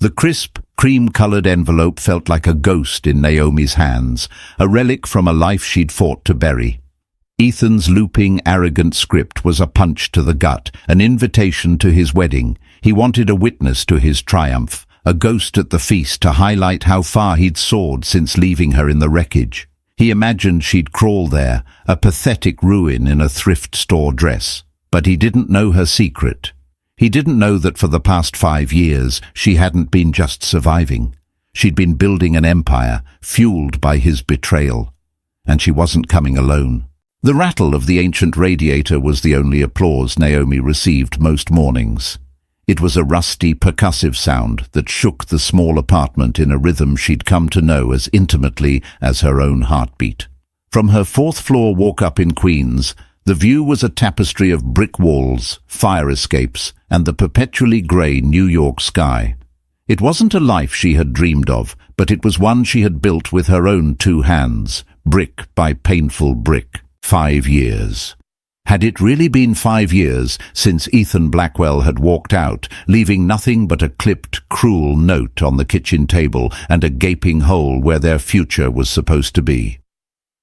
The crisp, cream-colored envelope felt like a ghost in Naomi's hands, a relic from a life she'd fought to bury. Ethan's looping, arrogant script was a punch to the gut, an invitation to his wedding. He wanted a witness to his triumph, a ghost at the feast to highlight how far he'd soared since leaving her in the wreckage. He imagined she'd crawl there, a pathetic ruin in a thrift store dress. But he didn't know her secret. He didn't know that for the past 5 years she hadn't been just surviving. She'd been building an empire, fueled by his betrayal. And she wasn't coming alone. The rattle of the ancient radiator was the only applause Naomi received most mornings. It was a rusty, percussive sound that shook the small apartment in a rhythm she'd come to know as intimately as her own heartbeat. From her 4th-floor walk-up in Queens, the view was a tapestry of brick walls, fire escapes, and the perpetually grey New York sky. It wasn't a life she had dreamed of, but it was one she had built with her own 2 hands, brick by painful brick. 5 years. Had it really been 5 years since Ethan Blackwell had walked out, leaving nothing but a clipped, cruel note on the kitchen table and a gaping hole where their future was supposed to be?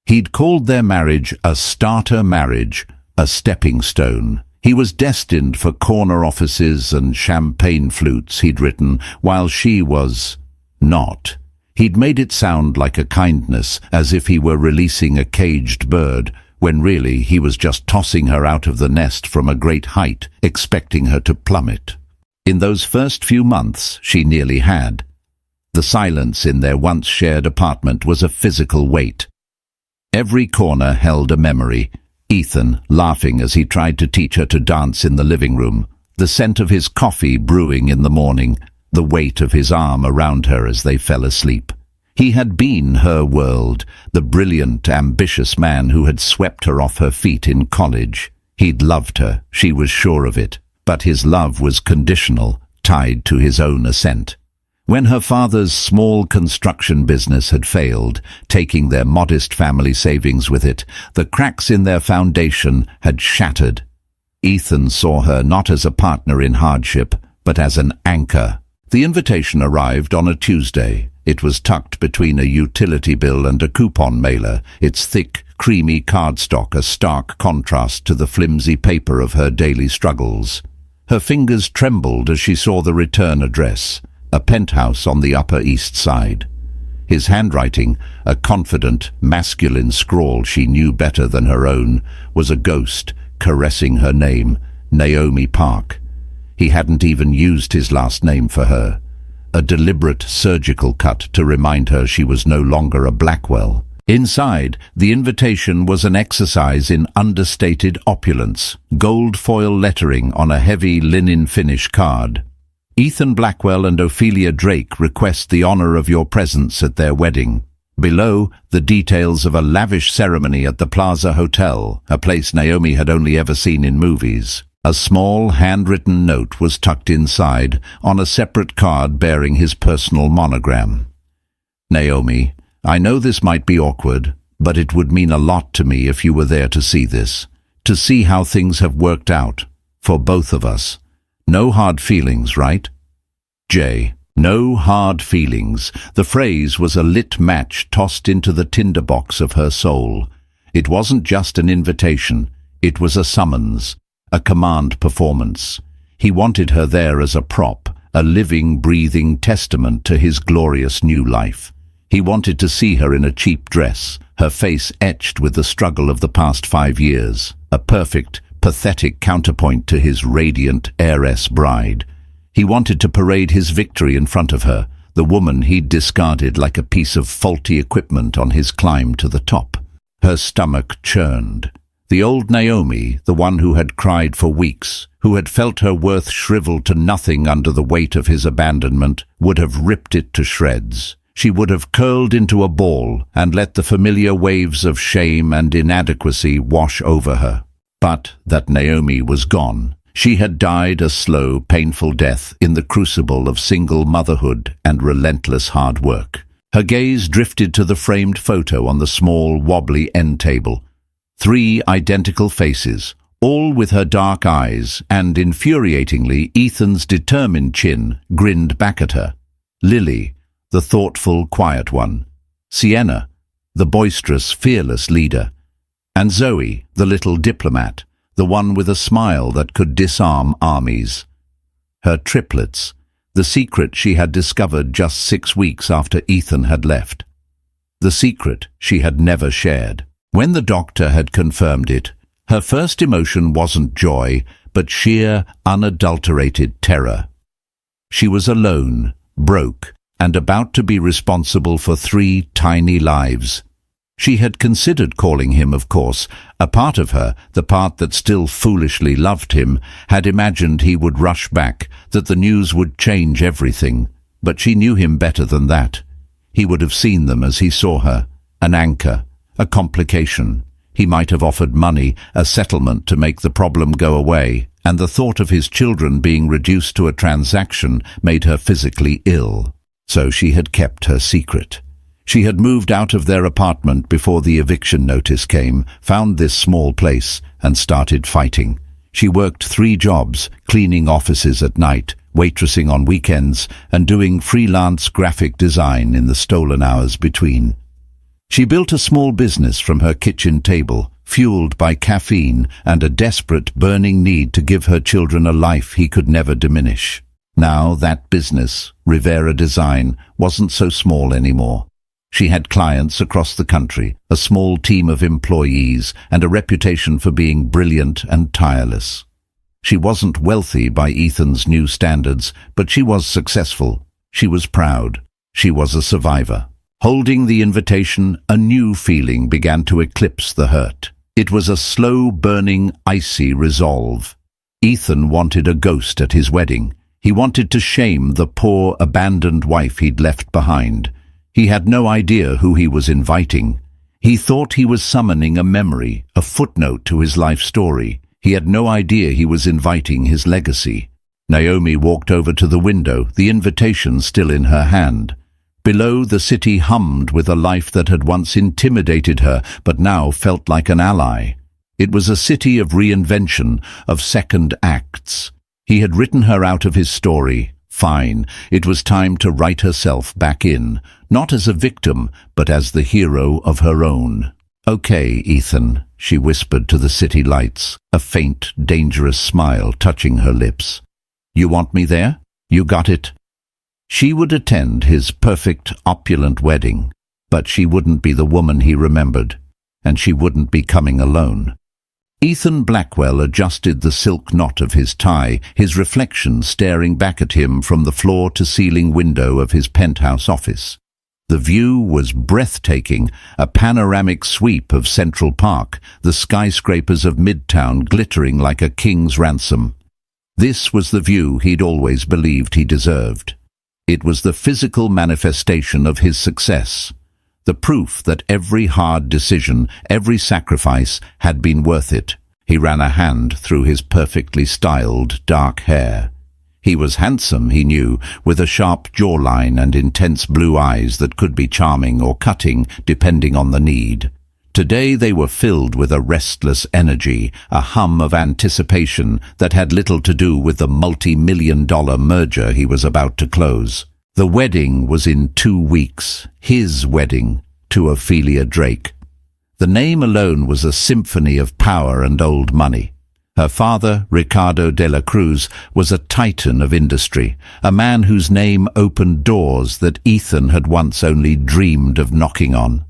He'd called their marriage a starter marriage, a stepping stone. He was destined for corner offices and champagne flutes, he'd written, while she was not. He'd made it sound like a kindness, as if he were releasing a caged bird, when really he was just tossing her out of the nest from a great height, expecting her to plummet. In those first few months, she nearly had. The silence in their once shared apartment was a physical weight. Every corner held a memory. Ethan, laughing as he tried to teach her to dance in the living room, the scent of his coffee brewing in the morning, the weight of his arm around her as they fell asleep. He had been her world, the brilliant, ambitious man who had swept her off her feet in college. He'd loved her, she was sure of it, but his love was conditional, tied to his own assent. When her father's small construction business had failed, taking their modest family savings with it, the cracks in their foundation had shattered. Ethan saw her not as a partner in hardship, but as an anchor. The invitation arrived on a Tuesday. It was tucked between a utility bill and a coupon mailer, its thick, creamy cardstock a stark contrast to the flimsy paper of her daily struggles. Her fingers trembled as she saw the return address, a penthouse on the Upper East Side. His handwriting, a confident, masculine scrawl she knew better than her own, was a ghost caressing her name, Naomi Park. He hadn't even used his last name for her. A deliberate surgical cut to remind her she was no longer a Blackwell. Inside, the invitation was an exercise in understated opulence, gold foil lettering on a heavy linen finish card. Ethan Blackwell and Ophelia Drake request the honor of your presence at their wedding. Below, the details of a lavish ceremony at the Plaza Hotel, a place Naomi had only ever seen in movies. A small, handwritten note was tucked inside, on a separate card bearing his personal monogram. Naomi, I know this might be awkward, but it would mean a lot to me if you were there to see this, to see how things have worked out, for both of us. No hard feelings, right? J. No hard feelings. The phrase was a lit match tossed into the tinderbox of her soul. It wasn't just an invitation. It was a summons, a command performance. He wanted her there as a prop, a living, breathing testament to his glorious new life. He wanted to see her in a cheap dress, her face etched with the struggle of the past 5 years, a perfect, pathetic counterpoint to his radiant heiress bride. He wanted to parade his victory in front of her, the woman he'd discarded like a piece of faulty equipment on his climb to the top. Her stomach churned. The old Naomi, the one who had cried for weeks, who had felt her worth shriveled to nothing under the weight of his abandonment, would have ripped it to shreds. She would have curled into a ball and let the familiar waves of shame and inadequacy wash over her. But that Naomi was gone. She had died a slow, painful death in the crucible of single motherhood and relentless hard work. Her gaze drifted to the framed photo on the small, wobbly end table. 3 identical faces, all with her dark eyes, and infuriatingly, Ethan's determined chin grinned back at her. Lily, the thoughtful, quiet one. Sienna, the boisterous, fearless leader. And Zoe, the little diplomat, the one with a smile that could disarm armies. Her triplets, the secret she had discovered just 6 weeks after Ethan had left. The secret she had never shared. When the doctor had confirmed it, her first emotion wasn't joy, but sheer, unadulterated terror. She was alone, broke, and about to be responsible for 3 tiny lives. She had considered calling him, of course. A part of her, the part that still foolishly loved him, had imagined he would rush back, that the news would change everything. But she knew him better than that. He would have seen them as he saw her, an anchor, a complication. He might have offered money, a settlement to make the problem go away, and the thought of his children being reduced to a transaction made her physically ill. So she had kept her secret. She had moved out of their apartment before the eviction notice came, found this small place, and started fighting. She worked 3 jobs, cleaning offices at night, waitressing on weekends, and doing freelance graphic design in the stolen hours between. She built a small business from her kitchen table, fueled by caffeine and a desperate, burning need to give her children a life he could never diminish. Now that business, Rivera Design, wasn't so small anymore. She had clients across the country, a small team of employees, and a reputation for being brilliant and tireless. She wasn't wealthy by Ethan's new standards, but she was successful. She was proud. She was a survivor. Holding the invitation, a new feeling began to eclipse the hurt. It was a slow-burning, icy resolve. Ethan wanted a ghost at his wedding. He wanted to shame the poor, abandoned wife he'd left behind. He had no idea who he was inviting. He thought he was summoning a memory, a footnote to his life story. He had no idea he was inviting his legacy. Naomi walked over to the window, the invitation still in her hand. Below, the city hummed with a life that had once intimidated her, but now felt like an ally. It was a city of reinvention, of second acts. He had written her out of his story. Fine, it was time to write herself back in, not as a victim, but as the hero of her own. "Okay, Ethan," she whispered to the city lights, a faint, dangerous smile touching her lips. "You want me there? You got it?" She would attend his perfect, opulent wedding, but she wouldn't be the woman he remembered, and she wouldn't be coming alone. Ethan Blackwell adjusted the silk knot of his tie, his reflection staring back at him from the floor-to-ceiling window of his penthouse office. The view was breathtaking, a panoramic sweep of Central Park, the skyscrapers of Midtown glittering like a king's ransom. This was the view he'd always believed he deserved. It was the physical manifestation of his success. The proof that every hard decision, every sacrifice had been worth it. He ran a hand through his perfectly styled dark hair. He was handsome, he knew, with a sharp jawline and intense blue eyes that could be charming or cutting, depending on the need. Today they were filled with a restless energy, a hum of anticipation that had little to do with the multi-million-dollar merger he was about to close. The wedding was in 2 weeks, his wedding, to Ophelia Drake. The name alone was a symphony of power and old money. Her father, Ricardo de la Cruz, was a titan of industry, a man whose name opened doors that Ethan had once only dreamed of knocking on.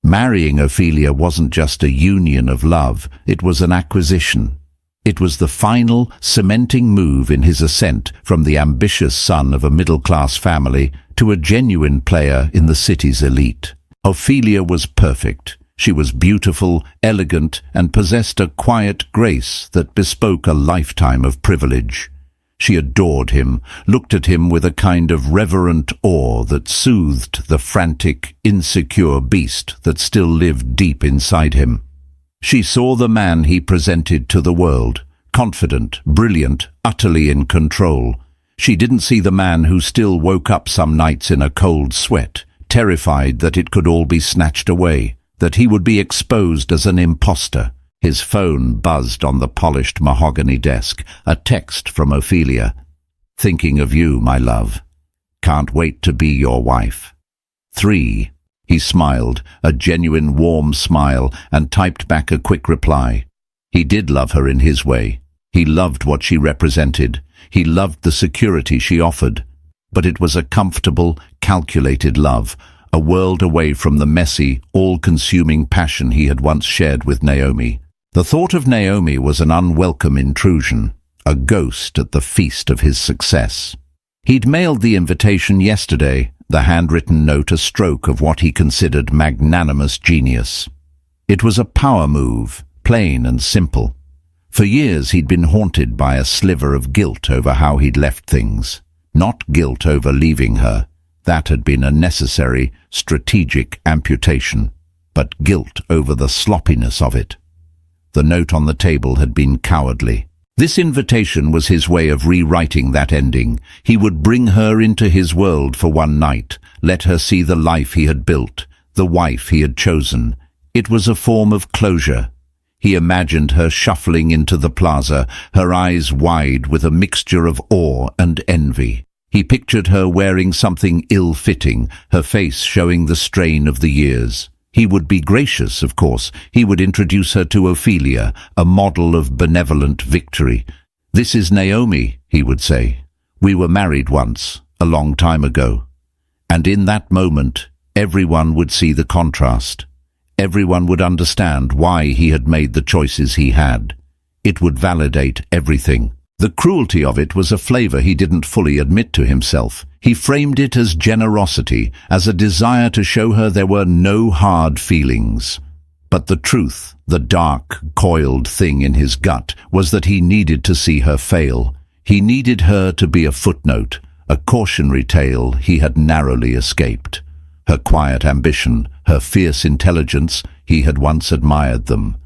Marrying Ophelia wasn't just a union of love, it was an acquisition. It was the final, cementing move in his ascent from the ambitious son of a middle-class family to a genuine player in the city's elite. Ophelia was perfect. She was beautiful, elegant, and possessed a quiet grace that bespoke a lifetime of privilege. She adored him, looked at him with a kind of reverent awe that soothed the frantic, insecure beast that still lived deep inside him. She saw the man he presented to the world, confident, brilliant, utterly in control. She didn't see the man who still woke up some nights in a cold sweat, terrified that it could all be snatched away, that he would be exposed as an imposter. His phone buzzed on the polished mahogany desk, a text from Ophelia. "Thinking of you, my love." Can't wait to be your wife. 3. He smiled, a genuine warm smile, and typed back a quick reply. He did love her in his way. He loved what she represented. He loved the security she offered. But it was a comfortable, calculated love, a world away from the messy, all-consuming passion he had once shared with Naomi. The thought of Naomi was an unwelcome intrusion, a ghost at the feast of his success. He'd mailed the invitation yesterday, the handwritten note a stroke of what he considered magnanimous genius. It was a power move, plain and simple. For years he'd been haunted by a sliver of guilt over how he'd left things. Not guilt over leaving her. That had been a necessary, strategic amputation. But guilt over the sloppiness of it. The note on the table had been cowardly. This invitation was his way of rewriting that ending. He would bring her into his world for one night, let her see the life he had built, the wife he had chosen. It was a form of closure. He imagined her shuffling into the plaza, her eyes wide with a mixture of awe and envy. He pictured her wearing something ill-fitting, her face showing the strain of the years. He would be gracious, of course. He would introduce her to Ophelia, a model of benevolent victory. "This is Naomi," he would say. "We were married once, a long time ago." And in that moment, everyone would see the contrast. Everyone would understand why he had made the choices he had. It would validate everything. The cruelty of it was a flavor he didn't fully admit to himself. He framed it as generosity, as a desire to show her there were no hard feelings. But the truth, the dark, coiled thing in his gut, was that he needed to see her fail. He needed her to be a footnote, a cautionary tale he had narrowly escaped. Her quiet ambition, her fierce intelligence, he had once admired them.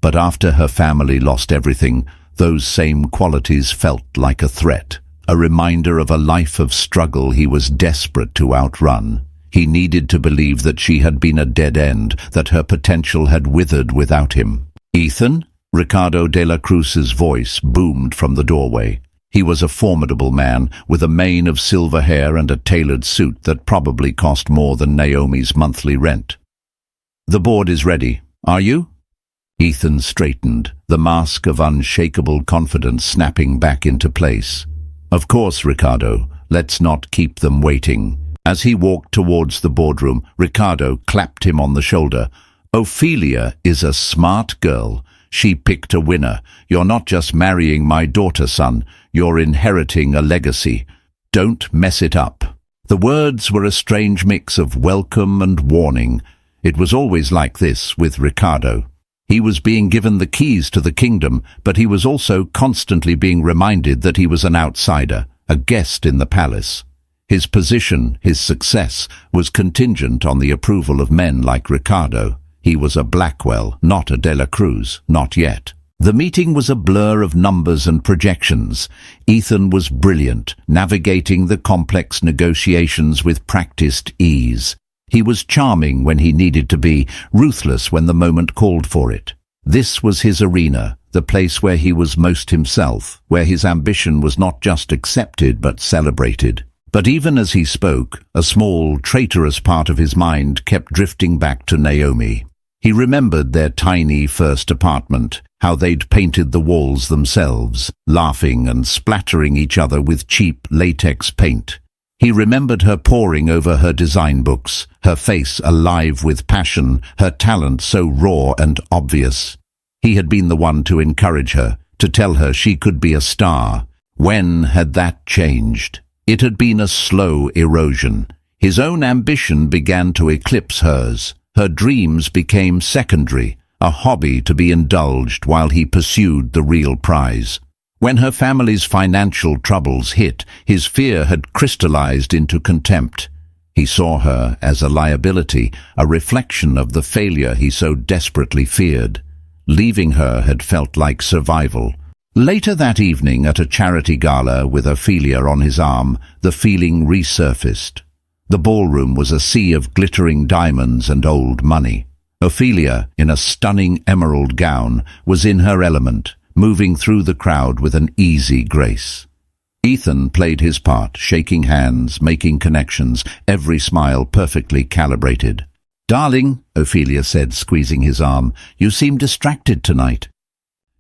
But after her family lost everything, those same qualities felt like a threat, a reminder of a life of struggle he was desperate to outrun. He needed to believe that she had been a dead end, that her potential had withered without him. "Ethan?" Ricardo de la Cruz's voice boomed from the doorway. He was a formidable man, with a mane of silver hair and a tailored suit that probably cost more than Naomi's monthly rent. "The board is ready. Are you?" Ethan straightened, the mask of unshakable confidence snapping back into place. "Of course, Ricardo. Let's not keep them waiting." As he walked towards the boardroom, Ricardo clapped him on the shoulder. "Ophelia is a smart girl. She picked a winner. You're not just marrying my daughter, son. You're inheriting a legacy. Don't mess it up." The words were a strange mix of welcome and warning. It was always like this with Ricardo. He was being given the keys to the kingdom, but he was also constantly being reminded that he was an outsider, a guest in the palace. His position, his success, was contingent on the approval of men like Ricardo. He was a Blackwell, not a De La Cruz, not yet. The meeting was a blur of numbers and projections. Ethan was brilliant, navigating the complex negotiations with practiced ease. He was charming when he needed to be, ruthless when the moment called for it. This was his arena, the place where he was most himself, where his ambition was not just accepted but celebrated. But even as he spoke, a small, traitorous part of his mind kept drifting back to Naomi. He remembered their tiny first apartment, how they'd painted the walls themselves, laughing and splattering each other with cheap latex paint. He remembered her poring over her design books, her face alive with passion, her talent so raw and obvious. He had been the one to encourage her, to tell her she could be a star. When had that changed? It had been a slow erosion. His own ambition began to eclipse hers. Her dreams became secondary, a hobby to be indulged while he pursued the real prize. When her family's financial troubles hit, his fear had crystallized into contempt. He saw her as a liability, a reflection of the failure he so desperately feared. Leaving her had felt like survival. Later that evening at a charity gala with Ophelia on his arm, the feeling resurfaced. The ballroom was a sea of glittering diamonds and old money. Ophelia, in a stunning emerald gown, was in her element, moving through the crowd with an easy grace. Ethan played his part, shaking hands, making connections, every smile perfectly calibrated. "Darling," Ophelia said, squeezing his arm, "you seem distracted tonight."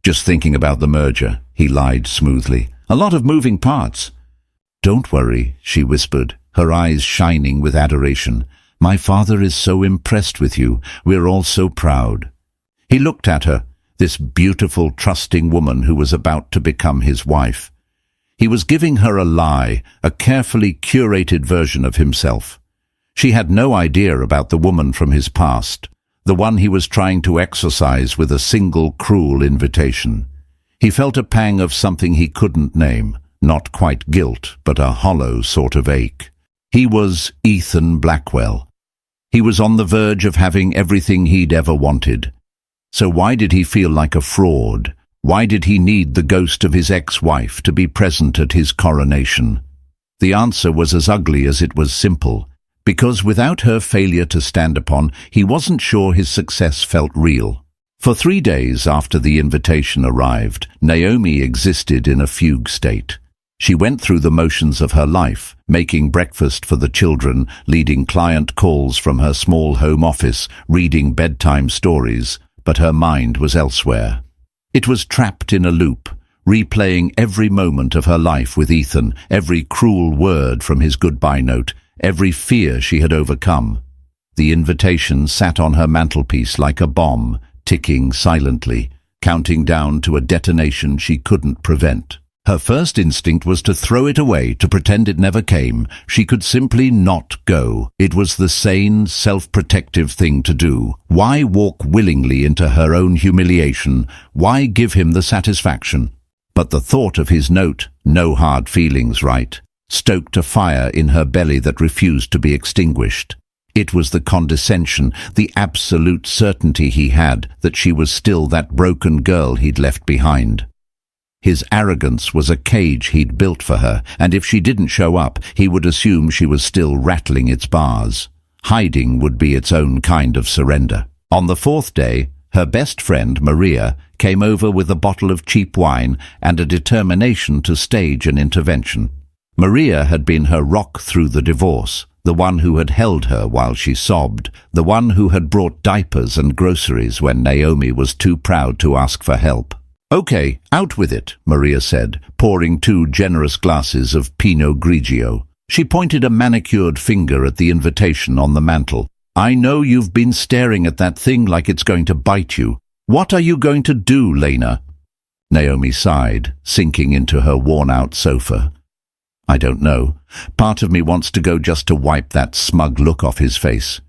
"Just thinking about the merger," he lied smoothly. "A lot of moving parts." "Don't worry," she whispered, her eyes shining with adoration. "My father is so impressed with you. We're all so proud." He looked at her, this beautiful, trusting woman who was about to become his wife. He was giving her a lie, a carefully curated version of himself. She had no idea about the woman from his past, the one he was trying to exorcise with a single cruel invitation. He felt a pang of something he couldn't name, not quite guilt, but a hollow sort of ache. He was Ethan Blackwell. He was on the verge of having everything he'd ever wanted. So why did he feel like a fraud? Why did he need the ghost of his ex-wife to be present at his coronation? The answer was as ugly as it was simple, because without her failure to stand upon, he wasn't sure his success felt real. For 3 days after the invitation arrived, Naomi existed in a fugue state. She went through the motions of her life, making breakfast for the children, leading client calls from her small home office, reading bedtime stories, but her mind was elsewhere. It was trapped in a loop, replaying every moment of her life with Ethan, every cruel word from his goodbye note, every fear she had overcome. The invitation sat on her mantelpiece like a bomb, ticking silently, counting down to a detonation she couldn't prevent. Her first instinct was to throw it away, to pretend it never came. She could simply not go. It was the sane, self-protective thing to do. Why walk willingly into her own humiliation? Why give him the satisfaction? But the thought of his note, "No hard feelings, right?" stoked a fire in her belly that refused to be extinguished. It was the condescension, the absolute certainty he had that she was still that broken girl he'd left behind. His arrogance was a cage he'd built for her, and if she didn't show up, he would assume she was still rattling its bars. Hiding would be its own kind of surrender. On the 4th day, her best friend, Maria, came over with a bottle of cheap wine and a determination to stage an intervention. Maria had been her rock through the divorce, the one who had held her while she sobbed, the one who had brought diapers and groceries when Naomi was too proud to ask for help. "Okay, out with it," Maria said, pouring 2 generous glasses of Pinot Grigio. She pointed a manicured finger at the invitation on the mantel. "I know you've been staring at that thing like it's going to bite you. What are you going to do, Lena?" Naomi sighed, sinking into her worn-out sofa. "I don't know. Part of me wants to go just to wipe that smug look off his face.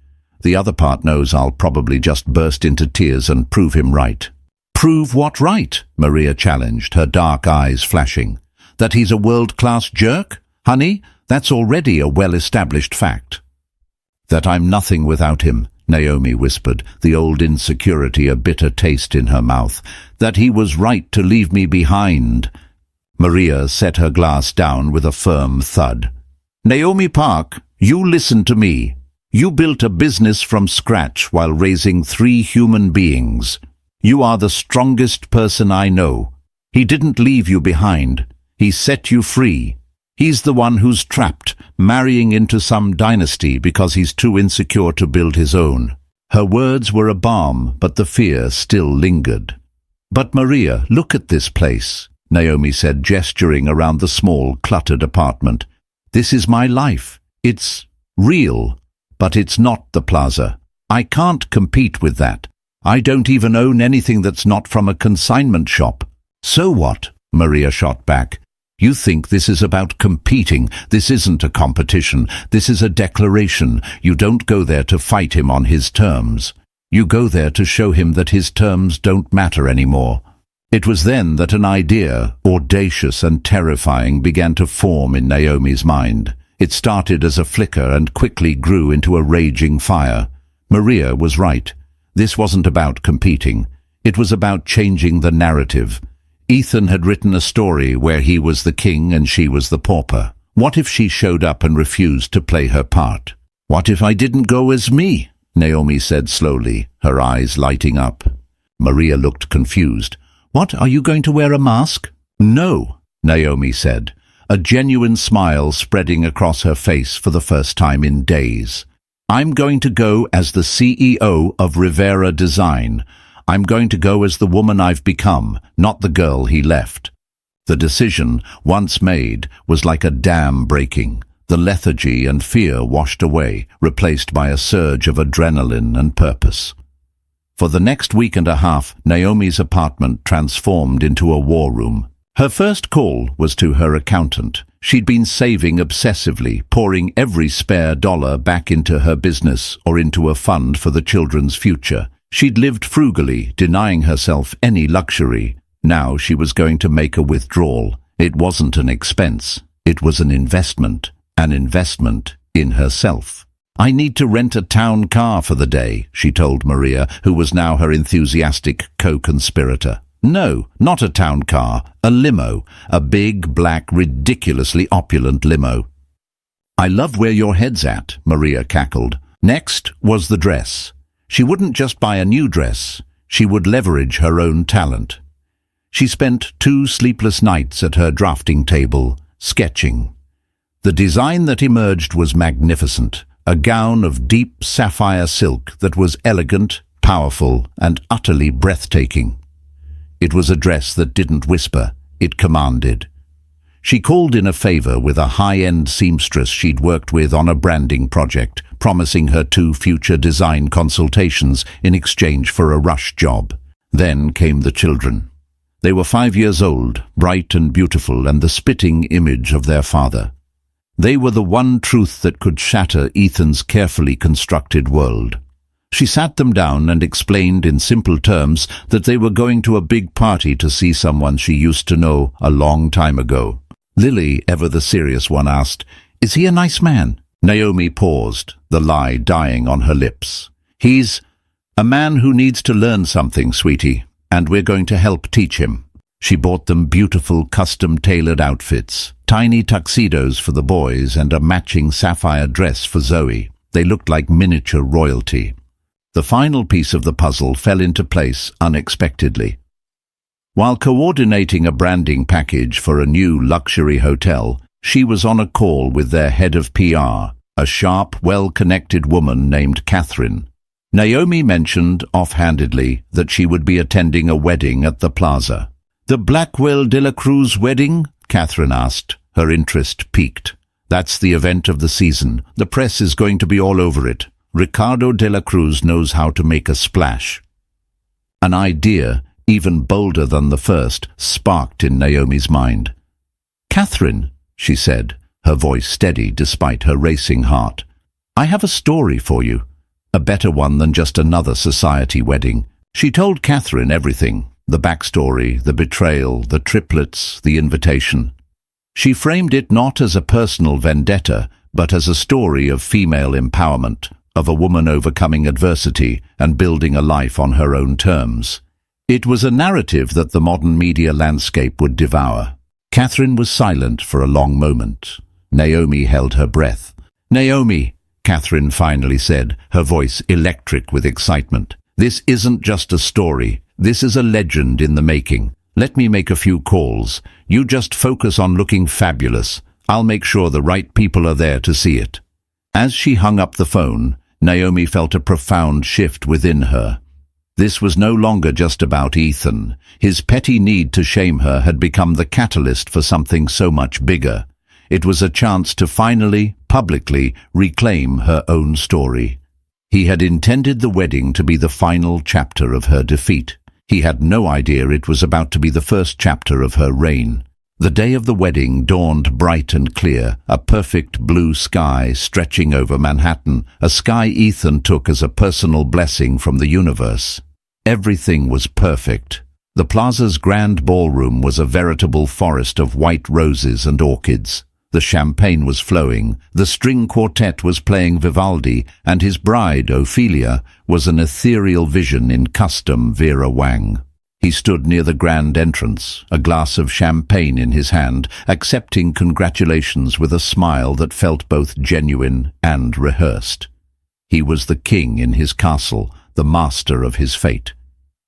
The other part knows I'll probably just burst into tears and prove him right." "Prove what right?" Maria challenged, her dark eyes flashing. "That he's a world-class jerk? Honey, that's already a well-established fact." "That I'm nothing without him," Naomi whispered, the old insecurity a bitter taste in her mouth. "That he was right to leave me behind." Maria set her glass down with a firm thud. "Naomi Park, you listen to me. You built a business from scratch while raising 3 human beings. You are the strongest person I know. He didn't leave you behind. He set you free. He's the one who's trapped, marrying into some dynasty because he's too insecure to build his own." Her words were a balm, but the fear still lingered. "But Maria, look at this place," Naomi said, gesturing around the small, cluttered apartment. "This is my life. It's real, but it's not the plaza. I can't compete with that. I don't even own anything that's not from a consignment shop." "So what?" Maria shot back. "You think this is about competing. This isn't a competition. This is a declaration. You don't go there to fight him on his terms. You go there to show him that his terms don't matter anymore." It was then that an idea, audacious and terrifying, began to form in Naomi's mind. It started as a flicker and quickly grew into a raging fire. Maria was right. This wasn't about competing. It was about changing the narrative. Ethan had written a story where he was the king and she was the pauper. What if she showed up and refused to play her part? "What if I didn't go as me?" Naomi said slowly, her eyes lighting up. Maria looked confused. "What, are you going to wear a mask?" "No," Naomi said. a genuine smile spreading across her face for the first time in days. "I'm going to go as the CEO of Rivera Design. I'm going to go as the woman I've become, not the girl he left." The decision, once made, was like a dam breaking. The lethargy and fear washed away, replaced by a surge of adrenaline and purpose. For the next week and a half, Naomi's apartment transformed into a war room. Her first call was to her accountant. She'd been saving obsessively, pouring every spare dollar back into her business or into a fund for the children's future. She'd lived frugally, denying herself any luxury. Now she was going to make a withdrawal. It wasn't an expense. It was an investment in herself. "I need to rent a town car for the day," she told Maria, who was now her enthusiastic co-conspirator. "No, not a town car, a limo, a big, black, ridiculously opulent limo." "I love where your head's at," Maria cackled. Next was the dress. She wouldn't just buy a new dress. She would leverage her own talent. She spent 2 sleepless nights at her drafting table, sketching. The design that emerged was magnificent, a gown of deep sapphire silk that was elegant, powerful, and utterly breathtaking. It was a dress that didn't whisper, it commanded. She called in a favor with a high-end seamstress she'd worked with on a branding project, promising her 2 future design consultations in exchange for a rush job. Then came the children. They were 5 years old, bright and beautiful, and the spitting image of their father. They were the one truth that could shatter Ethan's carefully constructed world. She sat them down and explained in simple terms that they were going to a big party to see someone she used to know a long time ago. Lily, ever the serious one, asked, "Is he a nice man?" Naomi paused, the lie dying on her lips. "He's a man who needs to learn something, sweetie, and we're going to help teach him." She bought them beautiful custom-tailored outfits, tiny tuxedos for the boys and a matching sapphire dress for Zoe. They looked like miniature royalty. The final piece of the puzzle fell into place unexpectedly. While coordinating a branding package for a new luxury hotel, she was on a call with their head of PR, a sharp, well-connected woman named Catherine. Naomi mentioned offhandedly that she would be attending a wedding at the plaza. "The Blackwell de la Cruz wedding?" Catherine asked. Her interest piqued. "That's the event of the season. The press is going to be all over it. Ricardo de la Cruz knows how to make a splash." An idea, even bolder than the first, sparked in Naomi's mind. "Catherine," she said, her voice steady despite her racing heart, "I have a story for you. A better one than just another society wedding." She told Catherine everything. The backstory, the betrayal, the triplets, the invitation. She framed it not as a personal vendetta, but as a story of female empowerment, of a woman overcoming adversity and building a life on her own terms. It was a narrative that the modern media landscape would devour. Catherine was silent for a long moment. Naomi held her breath. "Naomi," Catherine finally said, her voice electric with excitement, "this isn't just a story. This is a legend in the making. Let me make a few calls. You just focus on looking fabulous. I'll make sure the right people are there to see it." As she hung up the phone, Naomi felt a profound shift within her. This was no longer just about Ethan. His petty need to shame her had become the catalyst for something so much bigger. It was a chance to finally, publicly, reclaim her own story. He had intended the wedding to be the final chapter of her defeat. He had no idea it was about to be the first chapter of her reign. The day of the wedding dawned bright and clear, a perfect blue sky stretching over Manhattan, a sky Ethan took as a personal blessing from the universe. Everything was perfect. The plaza's grand ballroom was a veritable forest of white roses and orchids. The champagne was flowing, the string quartet was playing Vivaldi, and his bride, Ophelia, was an ethereal vision in custom Vera Wang. He stood near the grand entrance, a glass of champagne in his hand, accepting congratulations with a smile that felt both genuine and rehearsed. He was the king in his castle, the master of his fate.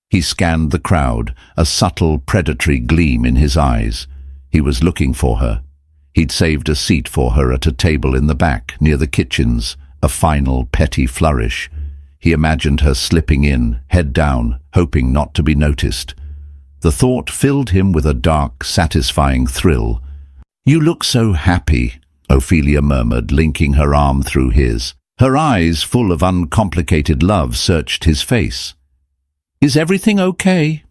He scanned the crowd, a subtle predatory gleam in his eyes. He was looking for her. He'd saved a seat for her at a table in the back, near the kitchens, a final petty flourish. He imagined her slipping in, head down, hoping not to be noticed. The thought filled him with a dark, satisfying thrill. "You look so happy," Ophelia murmured, linking her arm through his. Her eyes, full of uncomplicated love, searched his face. "Is everything okay?"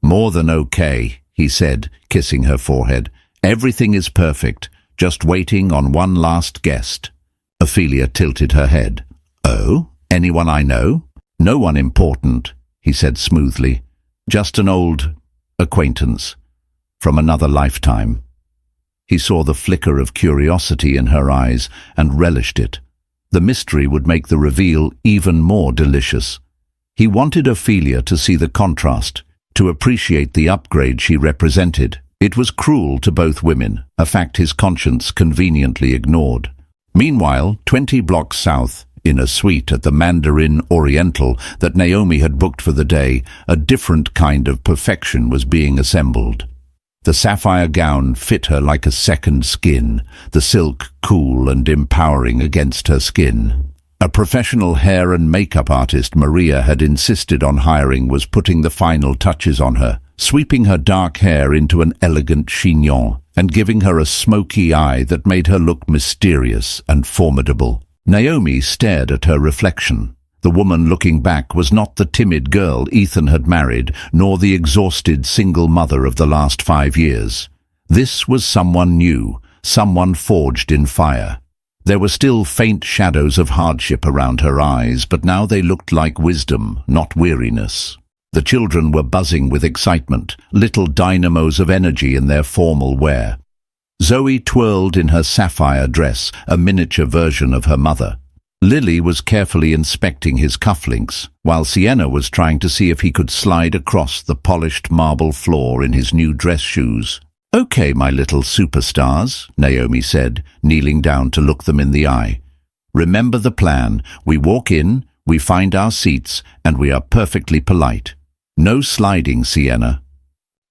"More than okay," he said, kissing her forehead. "Everything is perfect, just waiting on one last guest." Ophelia tilted her head. "Oh? Anyone I know?" "No one important," he said smoothly. "Just an old acquaintance from another lifetime." He saw the flicker of curiosity in her eyes and relished it. The mystery would make the reveal even more delicious. He wanted Ophelia to see the contrast, to appreciate the upgrade she represented. It was cruel to both women, a fact his conscience conveniently ignored. Meanwhile, 20 blocks south, in a suite at the Mandarin Oriental that Naomi had booked for the day, a different kind of perfection was being assembled. The sapphire gown fit her like a second skin, the silk cool and empowering against her skin. A professional hair and makeup artist Maria had insisted on hiring was putting the final touches on her, sweeping her dark hair into an elegant chignon and giving her a smoky eye that made her look mysterious and formidable. Naomi stared at her reflection. The woman looking back was not the timid girl Ethan had married, nor the exhausted single mother of the last 5 years. This was someone new, someone forged in fire. There were still faint shadows of hardship around her eyes, but now they looked like wisdom, not weariness. The children were buzzing with excitement, little dynamos of energy in their formal wear. Zoe twirled in her sapphire dress, a miniature version of her mother. Lily was carefully inspecting his cufflinks, while Sienna was trying to see if he could slide across the polished marble floor in his new dress shoes. "Okay, my little superstars," Naomi said, kneeling down to look them in the eye. "Remember the plan. We walk in, we find our seats, and we are perfectly polite. No sliding, Sienna."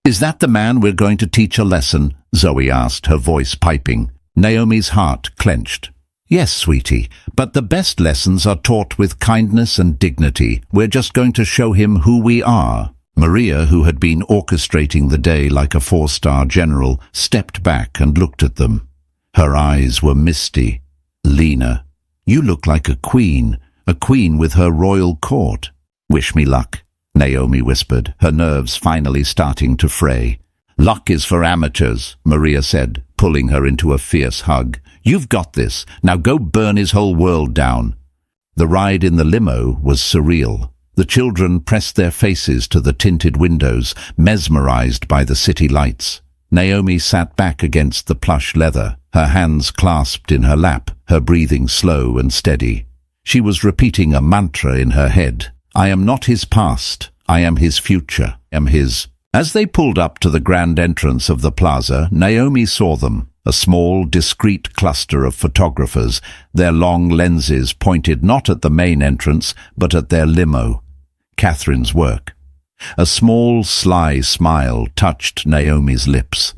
"Is that the man we're going to teach a lesson?" Zoe asked, her voice piping. Naomi's heart clenched. "Yes, sweetie, but the best lessons are taught with kindness and dignity. We're just going to show him who we are." Maria, who had been orchestrating the day like a 4-star general, stepped back and looked at them. Her eyes were misty. "Lena, you look like a queen with her royal court." "Wish me luck," Naomi whispered, her nerves finally starting to fray. "Luck is for amateurs," Maria said, pulling her into a fierce hug. "You've got this. Now go burn his whole world down." The ride in the limo was surreal. The children pressed their faces to the tinted windows, mesmerized by the city lights. Naomi sat back against the plush leather, her hands clasped in her lap, her breathing slow and steady. She was repeating a mantra in her head. "I am not his past. I am his future. I am his." As they pulled up to the grand entrance of the plaza, Naomi saw them, a small, discreet cluster of photographers, their long lenses pointed not at the main entrance, but at their limo. Catherine's work. A small, sly smile touched Naomi's lips.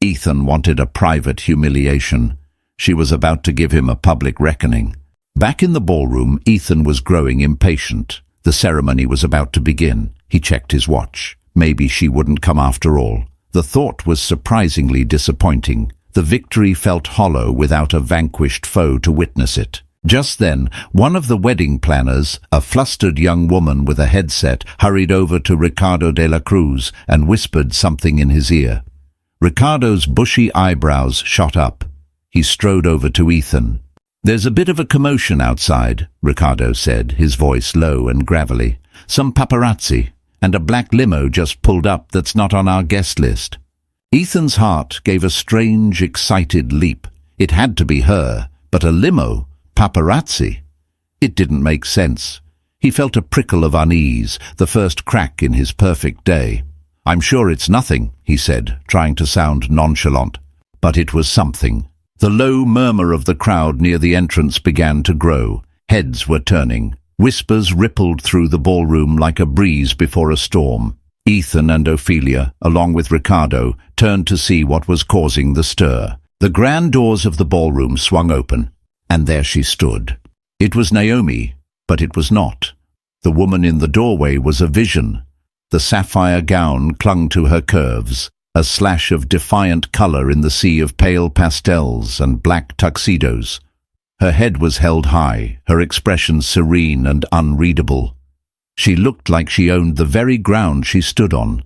Ethan wanted a private humiliation. She was about to give him a public reckoning. Back in the ballroom, Ethan was growing impatient. The ceremony was about to begin. He checked his watch. Maybe she wouldn't come after all. The thought was surprisingly disappointing. The victory felt hollow without a vanquished foe to witness it. Just then, one of the wedding planners, a flustered young woman with a headset, hurried over to Ricardo de la Cruz and whispered something in his ear. Ricardo's bushy eyebrows shot up. He strode over to Ethan. "There's a bit of a commotion outside," Ricardo said, his voice low and gravelly. "Some paparazzi, and a black limo just pulled up that's not on our guest list." Ethan's heart gave a strange, excited leap. It had to be her, but a limo? Paparazzi? It didn't make sense. He felt a prickle of unease, the first crack in his perfect day. "I'm sure it's nothing," he said, trying to sound nonchalant. But it was something. The low murmur of the crowd near the entrance began to grow. Heads were turning. Whispers rippled through the ballroom like a breeze before a storm. Ethan and Ophelia, along with Ricardo, turned to see what was causing the stir. The grand doors of the ballroom swung open, and there she stood. It was Naomi, but it was not. The woman in the doorway was a vision. The sapphire gown clung to her curves, a slash of defiant color in the sea of pale pastels and black tuxedos. Her head was held high, her expression serene and unreadable. She looked like she owned the very ground she stood on.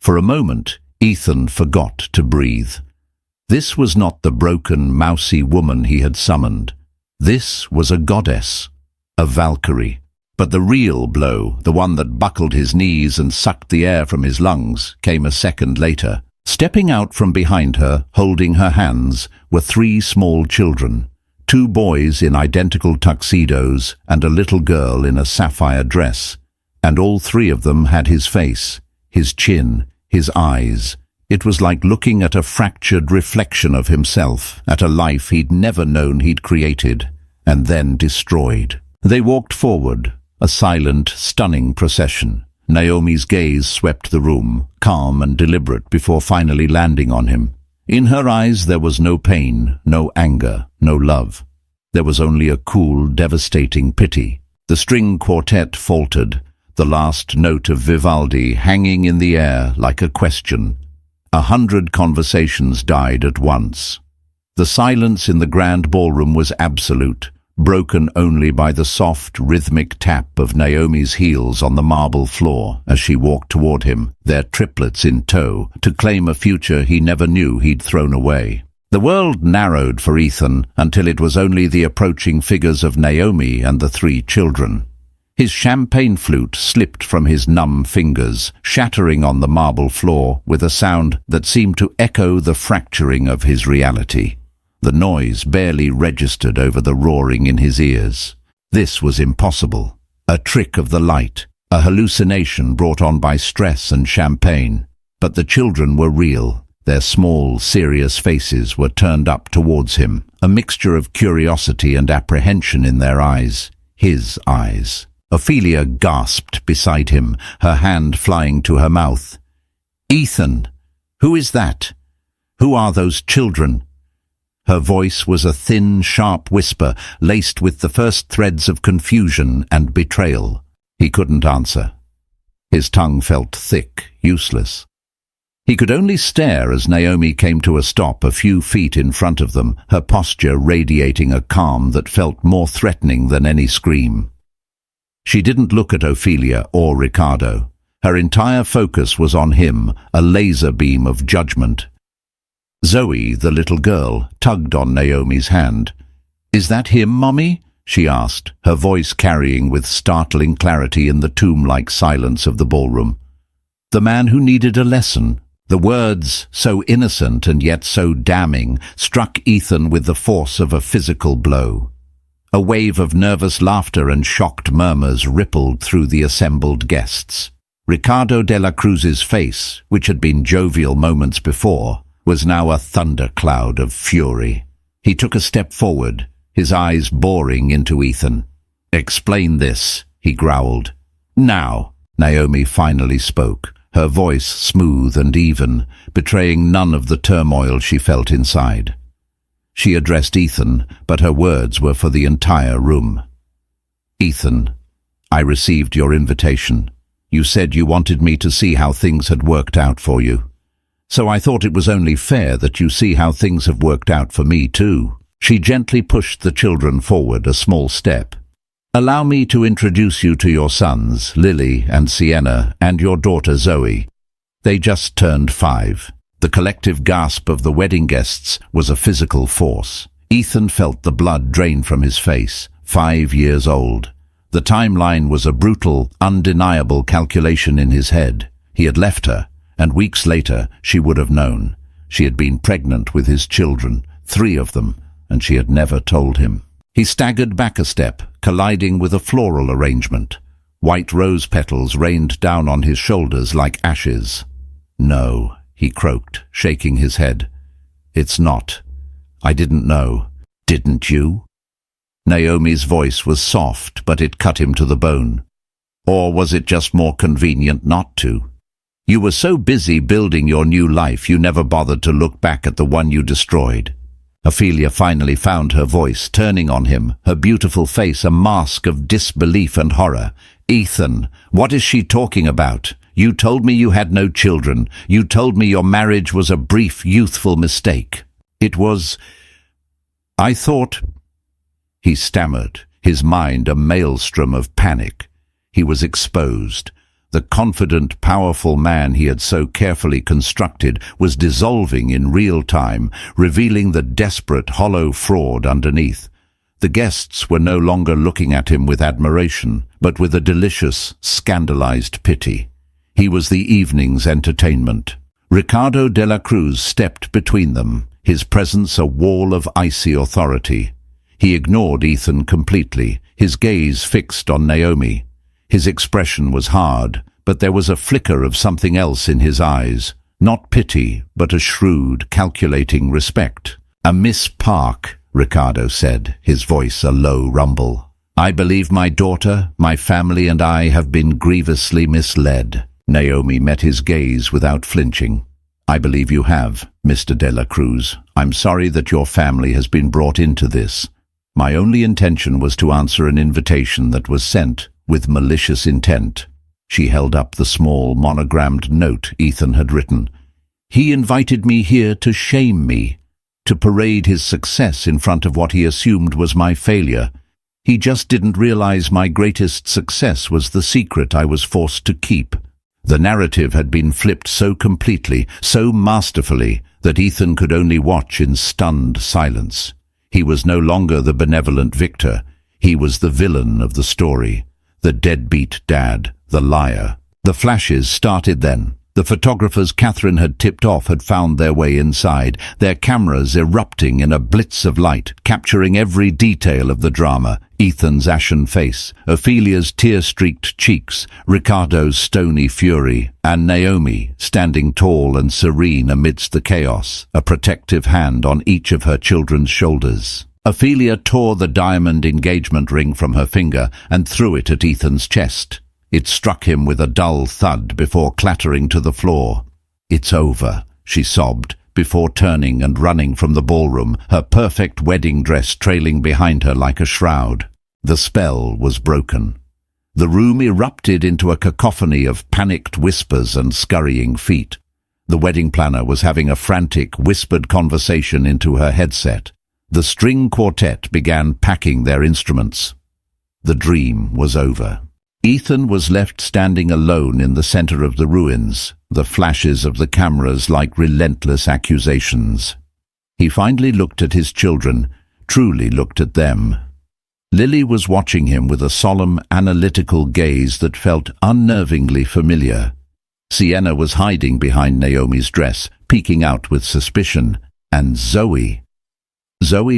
For a moment, Ethan forgot to breathe. This was not the broken, mousy woman he had summoned. This was a goddess, a Valkyrie. But the real blow, the one that buckled his knees and sucked the air from his lungs, came a second later. Stepping out from behind her, holding her hands, were 3 small children. 2 boys in identical tuxedos and a little girl in a sapphire dress. And all 3 of them had his face, his chin, his eyes. It was like looking at a fractured reflection of himself, at a life he'd never known he'd created, and then destroyed. They walked forward, a silent, stunning procession. Naomi's gaze swept the room, calm and deliberate, before finally landing on him. In her eyes there was no pain, no anger, no love. There was only a cool, devastating pity. The string quartet faltered, the last note of Vivaldi hanging in the air like a question. 100 conversations died at once. The silence in the grand ballroom was absolute, broken only by the soft, rhythmic tap of Naomi's heels on the marble floor as she walked toward him, their triplets in tow, to claim a future he never knew he'd thrown away. The world narrowed for Ethan until it was only the approaching figures of Naomi and the 3 children. His champagne flute slipped from his numb fingers, shattering on the marble floor with a sound that seemed to echo the fracturing of his reality. The noise barely registered over the roaring in his ears. This was impossible. A trick of the light, a hallucination brought on by stress and champagne. But the children were real. Their small, serious faces were turned up towards him, a mixture of curiosity and apprehension in their eyes. His eyes. Ophelia gasped beside him, her hand flying to her mouth. "Ethan! Who is that? Who are those children?" Her voice was a thin, sharp whisper, laced with the first threads of confusion and betrayal. He couldn't answer. His tongue felt thick, useless. He could only stare as Naomi came to a stop a few feet in front of them, her posture radiating a calm that felt more threatening than any scream. She didn't look at Ophelia or Ricardo. Her entire focus was on him, a laser beam of judgment. Zoe, the little girl, tugged on Naomi's hand. "Is that him, Mommy?" she asked, her voice carrying with startling clarity in the tomb-like silence of the ballroom. The man who needed a lesson. The words, so innocent and yet so damning, struck Ethan with the force of a physical blow. A wave of nervous laughter and shocked murmurs rippled through the assembled guests. Ricardo de la Cruz's face, which had been jovial moments before, was now a thundercloud of fury. He took a step forward, his eyes boring into Ethan. "Explain this," he growled. "Now." Naomi finally spoke, her voice smooth and even, betraying none of the turmoil she felt inside. She addressed Ethan, but her words were for the entire room. "Ethan, I received your invitation. You said you wanted me to see how things had worked out for you. So I thought it was only fair that you see how things have worked out for me too." She gently pushed the children forward a small step. "Allow me to introduce you to your sons, Lily and Sienna, and your daughter Zoe. They just turned 5. The collective gasp of the wedding guests was a physical force. Ethan felt the blood drain from his face. 5 years old. The timeline was a brutal, undeniable calculation in his head. He had left her, and weeks later she would have known. She had been pregnant with his children, 3 of them, and she had never told him. He staggered back a step, colliding with a floral arrangement. White rose petals rained down on his shoulders like ashes. "No," he croaked, shaking his head. "It's not. I didn't know." "Didn't you?" Naomi's voice was soft, but it cut him to the bone. Or was it just more convenient not to? You were so busy building your new life you never bothered to look back at the one you destroyed. Ophelia finally found her voice, turning on him, her beautiful face a mask of disbelief and horror. "Ethan, what is she talking about? You told me you had no children. You told me your marriage was a brief, youthful mistake." "It was... I thought..." He stammered, his mind a maelstrom of panic. He was exposed. The confident, powerful man he had so carefully constructed was dissolving in real time, revealing the desperate, hollow fraud underneath. The guests were no longer looking at him with admiration, but with a delicious, scandalized pity. He was the evening's entertainment. Ricardo de la Cruz stepped between them, his presence a wall of icy authority. He ignored Ethan completely, his gaze fixed on Naomi. His expression was hard, but there was a flicker of something else in his eyes. Not pity, but a shrewd, calculating respect. "A Miss Park," Ricardo said, his voice a low rumble. "I believe my daughter, my family and I have been grievously misled." Naomi met his gaze without flinching. "I believe you have, Mr. de la Cruz. I'm sorry that your family has been brought into this. My only intention was to answer an invitation that was sent with malicious intent." She held up the small, monogrammed note Ethan had written. "He invited me here to shame me, to parade his success in front of what he assumed was my failure. He just didn't realize my greatest success was the secret I was forced to keep." The narrative had been flipped so completely, so masterfully, that Ethan could only watch in stunned silence. He was no longer the benevolent victor. He was the villain of the story. The deadbeat dad, the liar. The flashes started then. The photographers Catherine had tipped off had found their way inside, their cameras erupting in a blitz of light, capturing every detail of the drama. Ethan's ashen face, Ophelia's tear-streaked cheeks, Ricardo's stony fury, and Naomi, standing tall and serene amidst the chaos, a protective hand on each of her children's shoulders. Ophelia tore the diamond engagement ring from her finger and threw it at Ethan's chest. It struck him with a dull thud before clattering to the floor. "It's over," she sobbed, before turning and running from the ballroom, her perfect wedding dress trailing behind her like a shroud. The spell was broken. The room erupted into a cacophony of panicked whispers and scurrying feet. The wedding planner was having a frantic, whispered conversation into her headset. The string quartet began packing their instruments. The dream was over. Ethan was left standing alone in the center of the ruins, the flashes of the cameras like relentless accusations. He finally looked at his children, truly looked at them. Lily was watching him with a solemn, analytical gaze that felt unnervingly familiar. Sienna was hiding behind Naomi's dress, peeking out with suspicion. And Zoe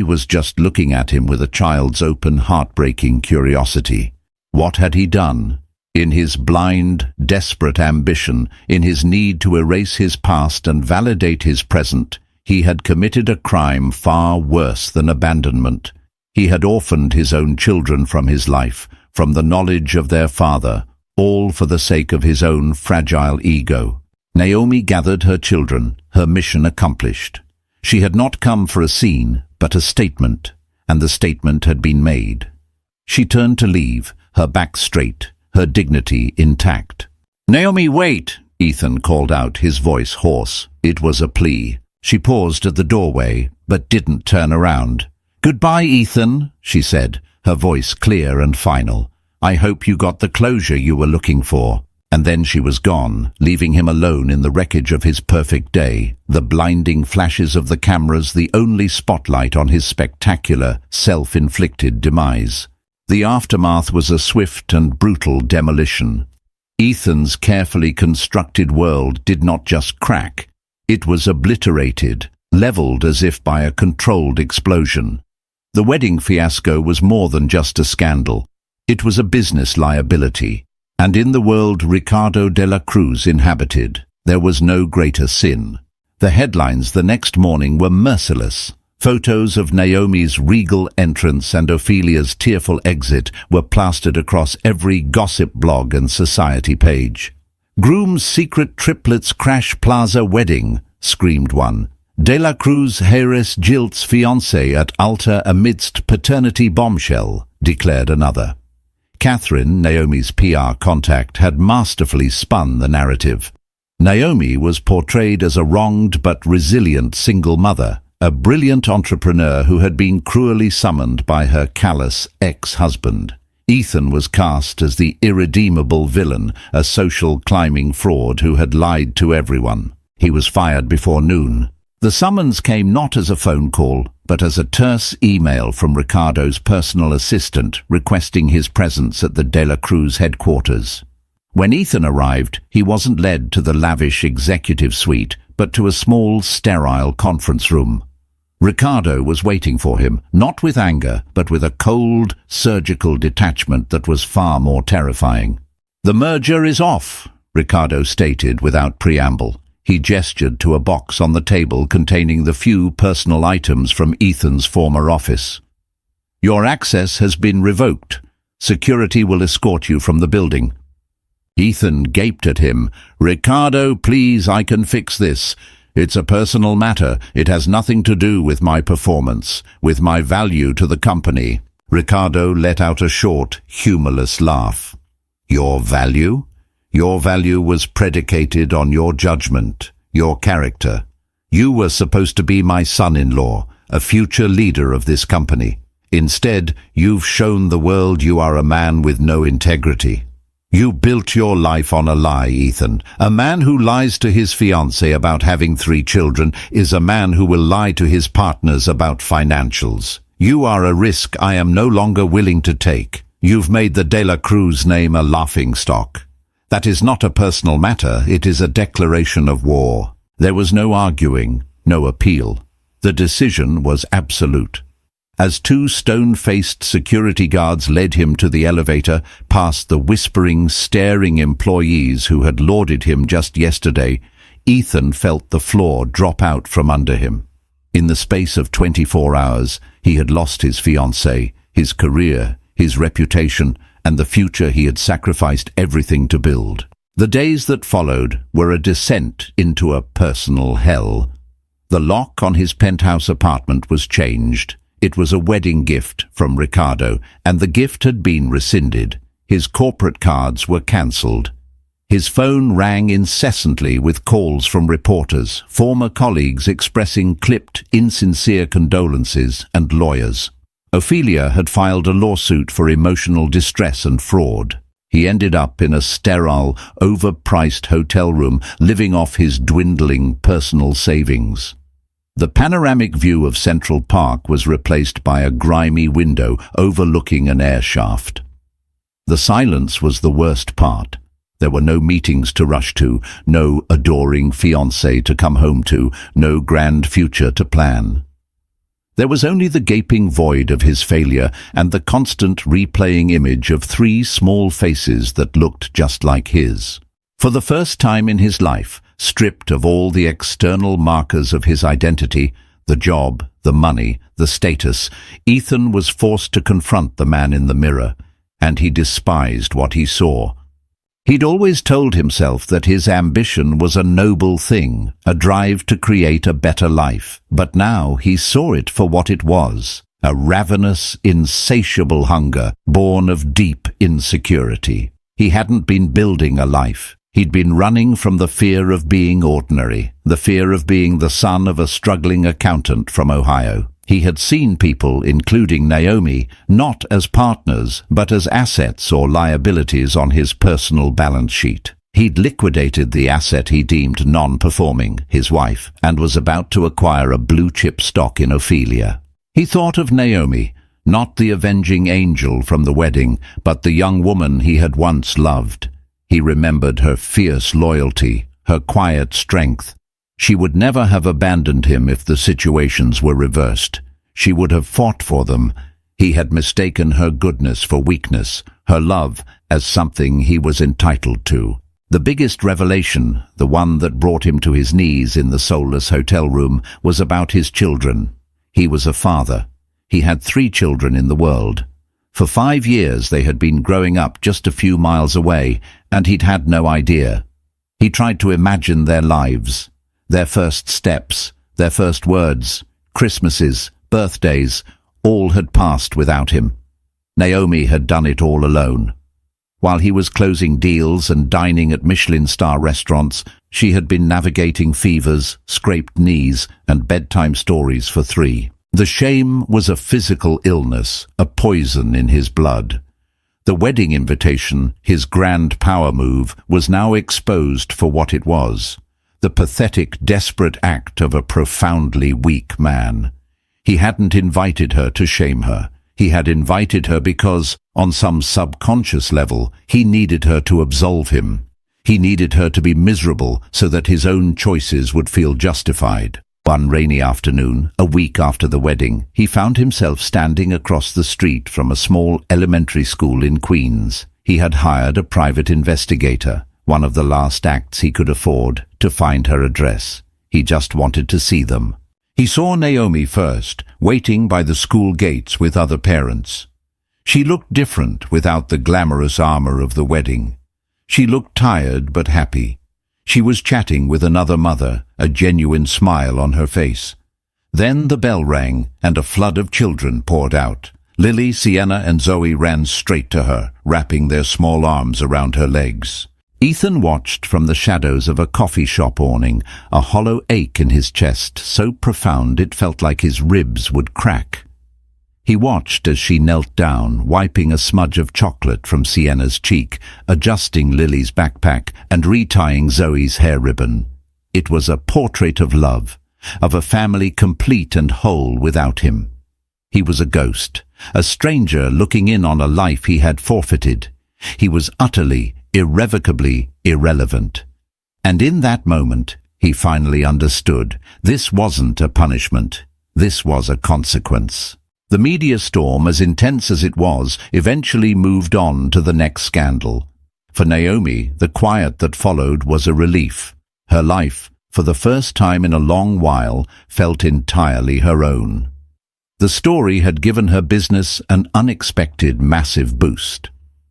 was just looking at him with a child's open, heartbreaking curiosity. What had he done? In his blind, desperate ambition, in his need to erase his past and validate his present, he had committed a crime far worse than abandonment. He had orphaned his own children from his life, from the knowledge of their father, all for the sake of his own fragile ego. Naomi gathered her children, her mission accomplished. She had not come for a scene, but a statement, and the statement had been made. She turned to leave, her back straight, her dignity intact. "Naomi, wait!" Ethan called out, his voice hoarse. It was a plea. She paused at the doorway, but didn't turn around. "Goodbye, Ethan," she said, her voice clear and final. "I hope you got the closure you were looking for." And then she was gone, leaving him alone in the wreckage of his perfect day, the blinding flashes of the cameras the only spotlight on his spectacular, self-inflicted demise. The aftermath was a swift and brutal demolition. Ethan's carefully constructed world did not just crack. It was obliterated, leveled as if by a controlled explosion. The wedding fiasco was more than just a scandal. It was a business liability. And in the world Ricardo de la Cruz inhabited, there was no greater sin. The headlines the next morning were merciless. Photos of Naomi's regal entrance and Ophelia's tearful exit were plastered across every gossip blog and society page. "Groom's secret triplets crash plaza wedding," screamed one. De la Cruz Jerez jilts fiancé at altar amidst paternity bombshell, declared another. Catherine, Naomi's PR contact, had masterfully spun the narrative. Naomi was portrayed as a wronged but resilient single mother, a brilliant entrepreneur who had been cruelly summoned by her callous ex-husband. Ethan was cast as the irredeemable villain, a social climbing fraud who had lied to everyone. He was fired before noon. The summons came not as a phone call, but as a terse email from Ricardo's personal assistant requesting his presence at the De La Cruz headquarters. When Ethan arrived, he wasn't led to the lavish executive suite, but to a small, sterile conference room. Ricardo was waiting for him, not with anger, but with a cold, surgical detachment that was far more terrifying. "The merger is off," Ricardo stated without preamble. He gestured to a box on the table containing the few personal items from Ethan's former office. "Your access has been revoked. Security will escort you from the building." Ethan gaped at him. "Ricardo, please, I can fix this. It's a personal matter. It has nothing to do with my performance, with my value to the company." Ricardo let out a short, humorless laugh. "Your value? Your value was predicated on your judgment, your character. You were supposed to be my son-in-law, a future leader of this company. Instead, you've shown the world you are a man with no integrity. You built your life on a lie, Ethan. A man who lies to his fiancée about having 3 children is a man who will lie to his partners about financials. You are a risk I am no longer willing to take. You've made the De La Cruz name a laughingstock. That is not a personal matter, it is a declaration of war." There was no arguing, no appeal. The decision was absolute. As 2 stone-faced security guards led him to the elevator, past the whispering, staring employees who had lauded him just yesterday, Ethan felt the floor drop out from under him. In the space of 24 hours, he had lost his fiancée, his career, his reputation, and the future he had sacrificed everything to build. The days that followed were a descent into a personal hell. The lock on his penthouse apartment was changed. It was a wedding gift from Ricardo, and the gift had been rescinded. His corporate cards were cancelled. His phone rang incessantly with calls from reporters, former colleagues expressing clipped, insincere condolences, and lawyers. Ophelia had filed a lawsuit for emotional distress and fraud. He ended up in a sterile, overpriced hotel room, living off his dwindling personal savings. The panoramic view of Central Park was replaced by a grimy window overlooking an air shaft. The silence was the worst part. There were no meetings to rush to, no adoring fiancé to come home to, no grand future to plan. There was only the gaping void of his failure and the constant replaying image of 3 small faces that looked just like his. For the first time in his life, stripped of all the external markers of his identity, the job, the money, the status, Ethan was forced to confront the man in the mirror, and he despised what he saw. He'd always told himself that his ambition was a noble thing, a drive to create a better life, but now he saw it for what it was, a ravenous, insatiable hunger born of deep insecurity. He hadn't been building a life. He'd been running from the fear of being ordinary, the fear of being the son of a struggling accountant from Ohio. He had seen people, including Naomi, not as partners, but as assets or liabilities on his personal balance sheet. He'd liquidated the asset he deemed non-performing, his wife, and was about to acquire a blue-chip stock in Ophelia. He thought of Naomi, not the avenging angel from the wedding, but the young woman he had once loved. He remembered her fierce loyalty, her quiet strength. She would never have abandoned him if the situations were reversed. She would have fought for them. He had mistaken her goodness for weakness, her love as something he was entitled to. The biggest revelation, the one that brought him to his knees in the soulless hotel room, was about his children. He was a father. He had 3 children in the world. For 5 years they had been growing up just a few miles away, and he'd had no idea. He tried to imagine their lives, their first steps, Their first words, Christmases, birthdays, all had passed without him. Naomi had done it all alone. While he was closing deals and dining at Michelin-star restaurants, she had been navigating fevers, scraped knees, and bedtime stories for 3. The shame was a physical illness, a poison in his blood. The wedding invitation, his grand power move, was now exposed for what it was, the pathetic, desperate act of a profoundly weak man. He hadn't invited her to shame her. He had invited her because, on some subconscious level, he needed her to absolve him. He needed her to be miserable so that his own choices would feel justified. One rainy afternoon, a week after the wedding, he found himself standing across the street from a small elementary school in Queens. He had hired a private investigator, one of the last acts he could afford, to find her address. He just wanted to see them. He saw Naomi first, waiting by the school gates with other parents. She looked different without the glamorous armor of the wedding. She looked tired but happy. She was chatting with another mother, a genuine smile on her face. Then the bell rang, and a flood of children poured out. Lily, Sienna, and Zoe ran straight to her, wrapping their small arms around her legs. Ethan watched from the shadows of a coffee shop awning, a hollow ache in his chest so profound it felt like his ribs would crack. He watched as she knelt down, wiping a smudge of chocolate from Sienna's cheek, adjusting Lily's backpack, and retying Zoe's hair ribbon. It was a portrait of love, of a family complete and whole without him. He was a ghost, a stranger looking in on a life he had forfeited. He was utterly, irrevocably irrelevant. And in that moment, he finally understood. This wasn't a punishment. This was a consequence. The media storm, as intense as it was, eventually moved on to the next scandal. For Naomi, the quiet that followed was a relief. Her life, for the first time in a long while, felt entirely her own. The story had given her business an unexpected massive boost.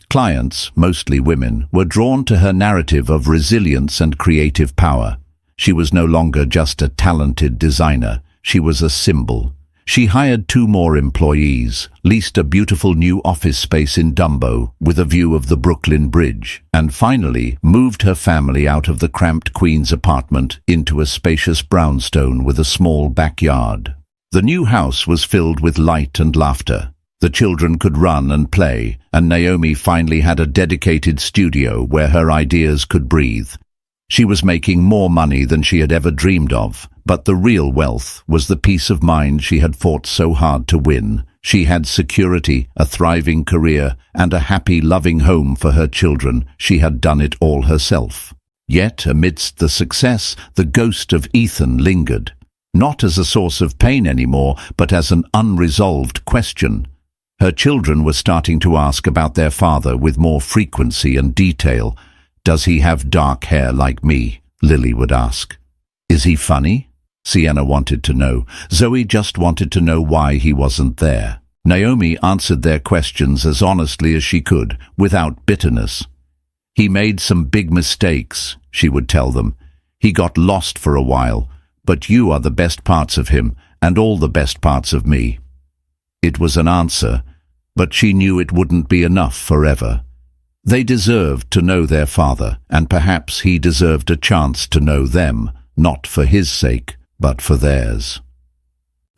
Clients, mostly women, were drawn to her narrative of resilience and creative power. She was no longer just a talented designer. She was a symbol. She hired 2 more employees, leased a beautiful new office space in Dumbo with a view of the Brooklyn Bridge, and finally moved her family out of the cramped Queens apartment into a spacious brownstone with a small backyard. The new house was filled with light and laughter. The children could run and play, and Naomi finally had a dedicated studio where her ideas could breathe. She was making more money than she had ever dreamed of, but the real wealth was the peace of mind she had fought so hard to win. She had security, a thriving career, and a happy, loving home for her children. She had done it all herself. Yet, amidst the success, the ghost of Ethan lingered, not as a source of pain anymore, but as an unresolved question. Her children were starting to ask about their father with more frequency and detail. "Does he have dark hair like me?" Lily would ask. "Is he funny?" Sienna wanted to know. Zoe just wanted to know why he wasn't there. Naomi answered their questions as honestly as she could, without bitterness. "He made some big mistakes," she would tell them. "He got lost for a while, but you are the best parts of him, and all the best parts of me." It was an answer, but she knew it wouldn't be enough forever. They deserved to know their father, and perhaps he deserved a chance to know them, not for his sake, but for theirs.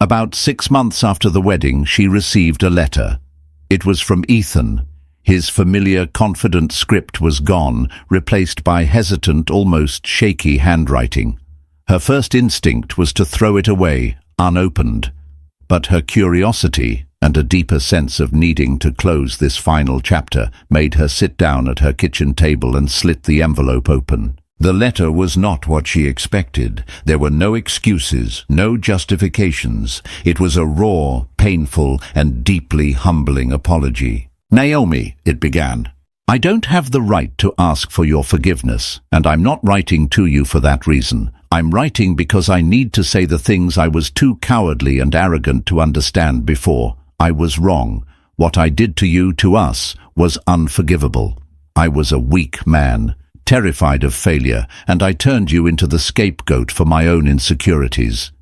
About 6 months after the wedding, she received a letter. It was from Ethan. His familiar, confident script was gone, replaced by hesitant, almost shaky handwriting. Her first instinct was to throw it away, unopened. But her curiosity and a deeper sense of needing to close this final chapter made her sit down at her kitchen table and slit the envelope open. The letter was not what she expected. There were no excuses, no justifications. It was a raw, painful, and deeply humbling apology. "Naomi," it began, "I don't have the right to ask for your forgiveness, and I'm not writing to you for that reason. I'm writing because I need to say the things I was too cowardly and arrogant to understand before. I was wrong. What I did to you, to us, was unforgivable. I was a weak man, terrified of failure, and I turned you into the scapegoat for my own insecurities.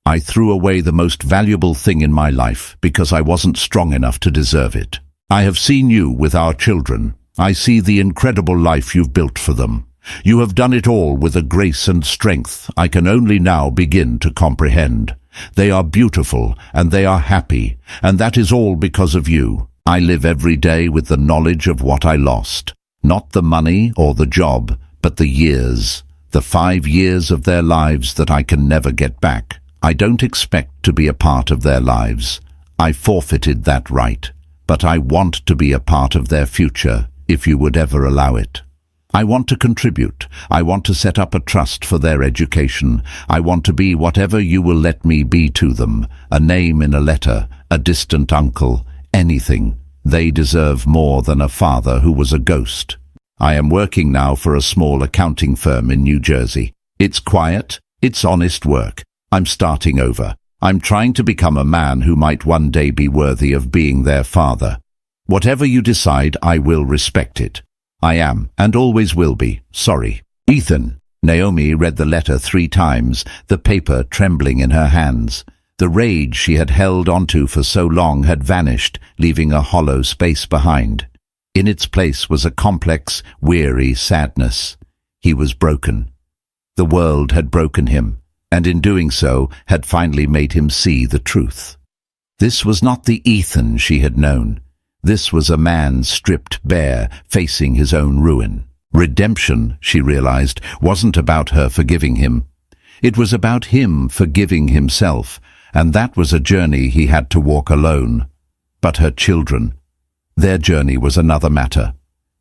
I threw away the most valuable thing in my life because I wasn't strong enough to deserve it. I have seen you with our children. I see the incredible life you've built for them. You have done it all with a grace and strength I can only now begin to comprehend. They are beautiful and they are happy, and that is all because of you. I live every day with the knowledge of what I lost. Not the money or the job, but the years. The 5 years of their lives that I can never get back. I don't expect to be a part of their lives. I forfeited that right. But I want to be a part of their future, if you would ever allow it. I want to contribute. I want to set up a trust for their education. I want to be whatever you will let me be to them. A name in a letter, a distant uncle, anything. They deserve more than a father who was a ghost. I am working now for a small accounting firm in New Jersey. It's quiet. It's honest work. I'm starting over. I'm trying to become a man who might one day be worthy of being their father. Whatever you decide, I will respect it. I am, and always will be, sorry. Ethan. Naomi read the letter 3 times, the paper trembling in her hands. The rage she had held onto for so long had vanished, leaving a hollow space behind. In its place was a complex, weary sadness. He was broken. The world had broken him, and in doing so had finally made him see the truth. This was not the Ethan she had known. This was a man stripped bare, facing his own ruin. Redemption, she realized, wasn't about her forgiving him. It was about him forgiving himself, and that was a journey he had to walk alone. But her children, their journey was another matter.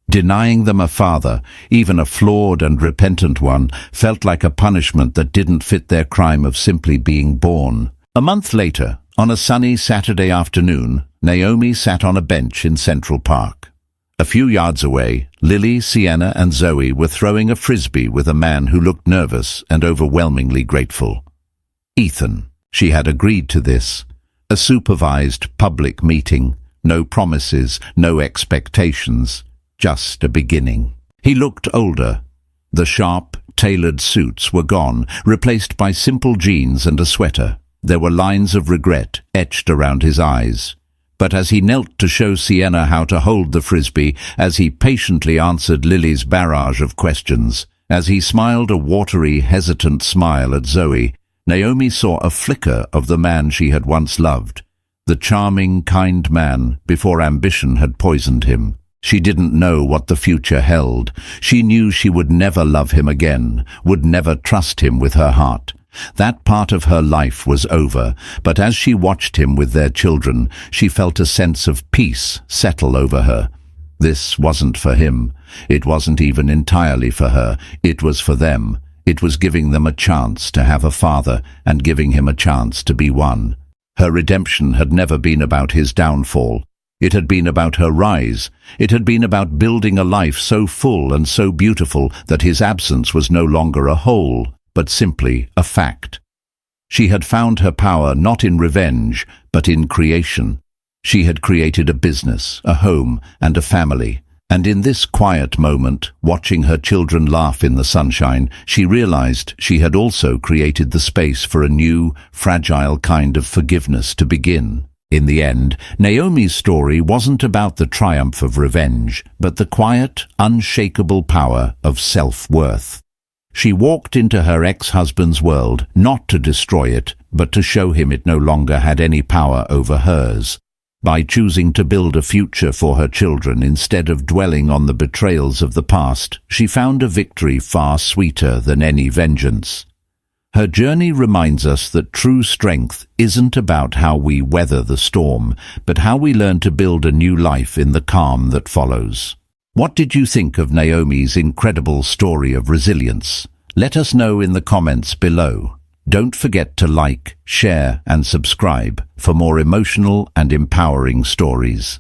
Denying them a father, even a flawed and repentant one, felt like a punishment that didn't fit their crime of simply being born. A month later, on a sunny Saturday afternoon, Naomi sat on a bench in Central Park. A few yards away, Lily, Sienna, and Zoe were throwing a frisbee with a man who looked nervous and overwhelmingly grateful. Ethan. She had agreed to this. A supervised public meeting. No promises, no expectations. Just a beginning. He looked older. The sharp, tailored suits were gone, replaced by simple jeans and a sweater. There were lines of regret etched around his eyes. But as he knelt to show Sienna how to hold the frisbee, as he patiently answered Lily's barrage of questions, as he smiled a watery, hesitant smile at Zoe, Naomi saw a flicker of the man she had once loved. The charming, kind man before ambition had poisoned him. She didn't know what the future held. She knew she would never love him again, would never trust him with her heart. That part of her life was over, but as she watched him with their children, she felt a sense of peace settle over her. This wasn't for him. It wasn't even entirely for her. It was for them. It was giving them a chance to have a father and giving him a chance to be one. Her redemption had never been about his downfall. It had been about her rise. It had been about building a life so full and so beautiful that his absence was no longer a hole, but simply a fact. She had found her power not in revenge, but in creation. She had created a business, a home, and a family. And in this quiet moment, watching her children laugh in the sunshine, she realized she had also created the space for a new, fragile kind of forgiveness to begin. In the end, Naomi's story wasn't about the triumph of revenge, but the quiet, unshakable power of self-worth. She walked into her ex-husband's world, not to destroy it, but to show him it no longer had any power over hers. By choosing to build a future for her children instead of dwelling on the betrayals of the past, she found a victory far sweeter than any vengeance. Her journey reminds us that true strength isn't about how we weather the storm, but how we learn to build a new life in the calm that follows. What did you think of Naomi's incredible story of resilience? Let us know in the comments below. Don't forget to like, share, and subscribe for more emotional and empowering stories.